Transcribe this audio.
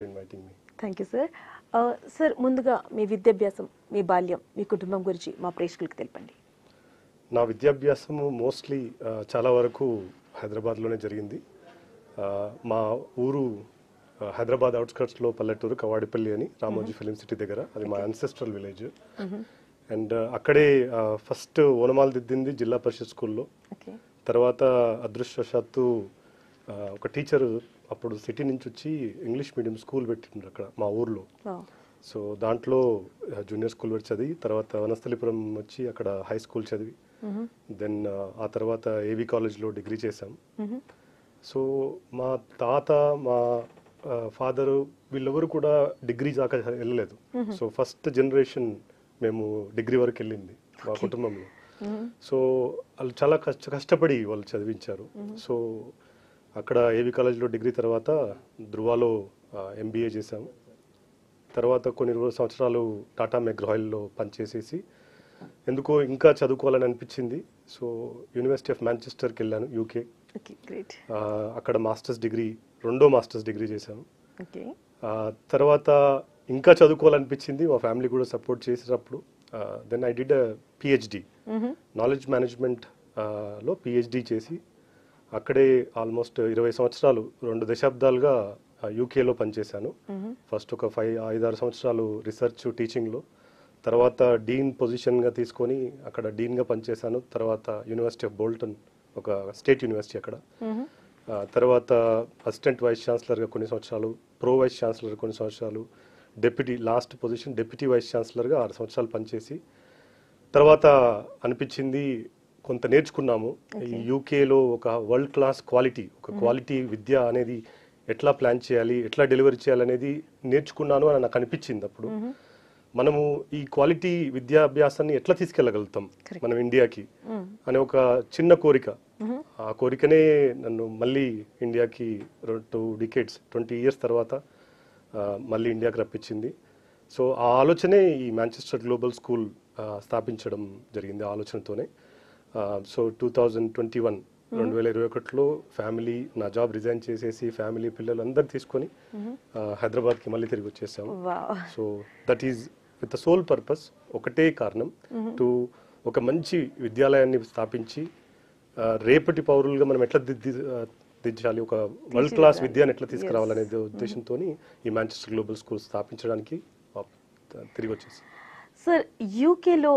inviting me. Thank you sir. Sir ముందుగా మీ విద్యాభ్యాసం, మీ బాల్యం, మీ కుటుంబం గురించి మా ప్రేక్షకులకు తెలపండి. నా విద్యాభ్యాసము మోస్ట్లీ చాలా వరకు హైదరాబాద్లోనే జరిగింది. మా ఊరు హైదరాబాద్ అవుట్స్కర్ట్స్లో పల్లెటూరు కవాడిపల్లి అని రామోజీ ఫిలిం సిటీ దగ్గర. అది మా అన్సెస్ట్రల్ విలేజ్. అండ్ అక్కడే ఫస్ట్ ఓనమాలు దిద్దింది జిల్లా పరిషత్ స్కూల్లో. తర్వాత అదృష్టవశాత్తు ఒక టీచర్ అప్పుడు సిటీ నుంచి వచ్చి ఇంగ్లీష్ మీడియం స్కూల్ పెట్టిండ్రు అక్కడ మా ఊర్లో. సో దాంట్లో జూనియర్ స్కూల్ పెట్టి చదివి తర్వాత వనస్థలిపురం వచ్చి అక్కడ హై స్కూల్ చదివి దెన్ ఆ తర్వాత ఏవి కాలేజ్లో డిగ్రీ చేశాం. సో మా తాత, మా ఫాదరు వీళ్ళెవరు కూడా డిగ్రీ దాకా వెళ్ళలేదు. సో ఫస్ట్ జనరేషన్ మేము డిగ్రీ వరకు వెళ్ళింది మా కుటుంబంలో. సో వాళ్ళు చాలా కష్టపడి వాళ్ళు చదివించారు. సో అక్కడ ఏవి కాలేజ్లో డిగ్రీ తర్వాత ధృవాలో ఎంబీఏ చేశాము. తర్వాత కొన్ని సంవత్సరాలు టాటా మెగ్రాయిల్లో పనిచేసేసి ఎందుకో ఇంకా చదువుకోవాలని అనిపించింది. సో యూనివర్సిటీ ఆఫ్ మాంచెస్టర్కి వెళ్ళాను, యూకే. అక్కడ మాస్టర్స్ డిగ్రీ, రెండో మాస్టర్స్ డిగ్రీ చేశాను. తర్వాత ఇంకా చదువుకోవాలనిపించింది, మా ఫ్యామిలీ కూడా సపోర్ట్ చేసేటప్పుడు. Then I did PhD, knowledge management లో పిహెచ్డి చేసి అక్కడే ఆల్మోస్ట్ 20 సంవత్సరాలు, 2 దశాబ్దాలుగా యూకేలో పనిచేశాను. ఫస్ట్ ఒక 5-6 సంవత్సరాలు రీసెర్చ్ టీచింగ్లో, తర్వాత డీన్ పొజిషన్గా తీసుకొని అక్కడ డీన్గా పనిచేశాను. తర్వాత యూనివర్సిటీ ఆఫ్ బోల్టన్, ఒక స్టేట్ యూనివర్సిటీ అక్కడ. తర్వాత అసిస్టెంట్ వైస్ ఛాన్సలర్గా కొన్ని సంవత్సరాలు, ప్రో వైస్ ఛాన్సలర్ కొన్ని సంవత్సరాలు, deputy last position deputy vice ఛాన్సలర్గా 6 సంవత్సరాలు పనిచేసి తర్వాత అనిపించింది కొంత నేర్చుకున్నాము. ఈ యూకేలో ఒక వరల్డ్ క్లాస్ క్వాలిటీ, ఒక క్వాలిటీ విద్య అనేది ఎట్లా ప్లాన్ చేయాలి, ఎట్లా డెలివరీ చేయాలి అనేది నేర్చుకున్నాను అని నాకు అనిపించింది. అప్పుడు మనము ఈ క్వాలిటీ విద్యాభ్యాసాన్ని ఎట్లా తీసుకెళ్ళగలుగుతాం మనం ఇండియాకి అనే ఒక చిన్న కోరిక. ఆ కోరికనే నన్ను మళ్ళీ ఇండియాకి 2 decades 20 years తర్వాత మళ్ళీ ఇండియాకి రప్పించింది. సో ఆ ఆలోచనే ఈ మాంచెస్టర్ గ్లోబల్ స్కూల్ స్థాపించడం జరిగింది. ఆ ఆలోచనతోనే. సో 2021లో ఫ్యామిలీ, నా జాబ్ రిజైన్ చేసేసి ఫ్యామిలీ, పిల్లలు అందరు తీసుకొని హైదరాబాద్కి మళ్ళీ తిరిగి వచ్చేసాము. So that is with the sole purpose, ఒకటే కారణం, టు ఒక మంచి విద్యాలయాన్ని స్థాపించి రేపటి పౌరులుగా మనం ఎట్లా దిద్దాలి, ఒక వరల్డ్ క్లాస్ విద్యను ఎట్లా తీసుకురావాలనే ఉద్దేశంతో ఈ మాంచెస్టర్ గ్లోబల్ స్కూల్ స్థాపించడానికి తిరిగి వచ్చేసి. సార్ యూకేలో